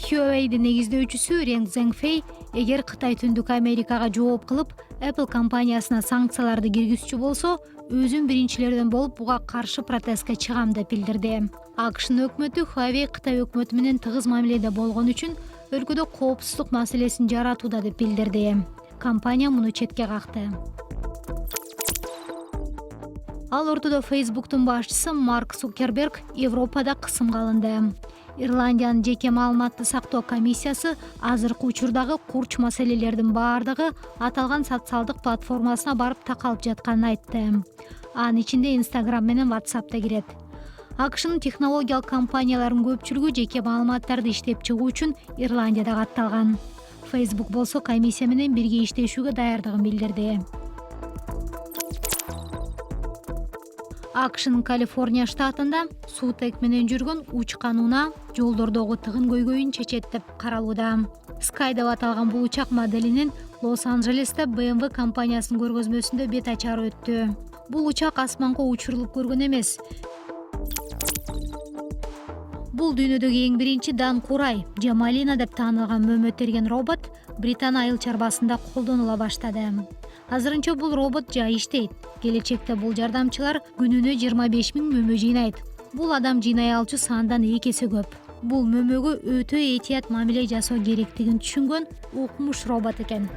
Huawei'ди негиздөөчүсү Рен Зhengfei эгер Кытай Түндүк Америкага жооп кылып, Apple компаниясына санкцияларды киргизчү болсо, өзүм биринчилерден болуп буга каршы протестке чыгам деп билдирди. АКШнын өкмөтү Huawei Кытай өкмөтү менен тыгыз мамиледе болгон үчүн өлкөдө коопсуздук маселесин жаратууда деп билдирди. Компания муну четке какты. Ал ортодо Facebook'тун башчысы Марк Цукерберг Европада кысымга алынды. Ирландиянын жеке маалыматты сактоо комиссиясы азыркы учурдагы курч маселелердин баардыгы аталган социалдык платформасына барып такалып жатканын айтты. Анын ичинде Instagram менен WhatsApp да кирет. АКШнын технологиялык компанияларынын көпчүлүгү жеке маалыматтарды иштеп чыгуу үчүн Ирландияда катталган. Facebook болсо комиссия менен бирге иштешүүгө даярдыгын билдирди. АКШнын Калифорния штатында суутек менен жүргөн учкан унаа жолдордогу тыгын көйгөйүн чечет деп каралууда. Sky деп аталган бул учак моделинин Лос-Анджелесте BMW компаниясынын көргөзмөсүндө бет ачары өттү. Бул учак асманга учурулуп көргөн эмес. Бул дүйнөдөгү эң биринчи Данкурай Жамалина деп таанылган мөмөттерген робот Британ айыл чарбасында колдонула баштады. Азырынча бул робот жай иштейт. Келечекте бул жардамчылар күнүнө 25 000 мөмө жыйнайт. Бул адам жыйнай алчу сандан 2 эсе көп. Бул мөмөгө өтө этият мамиле жасоо керектигин түшүнгөн укмуш робот экен.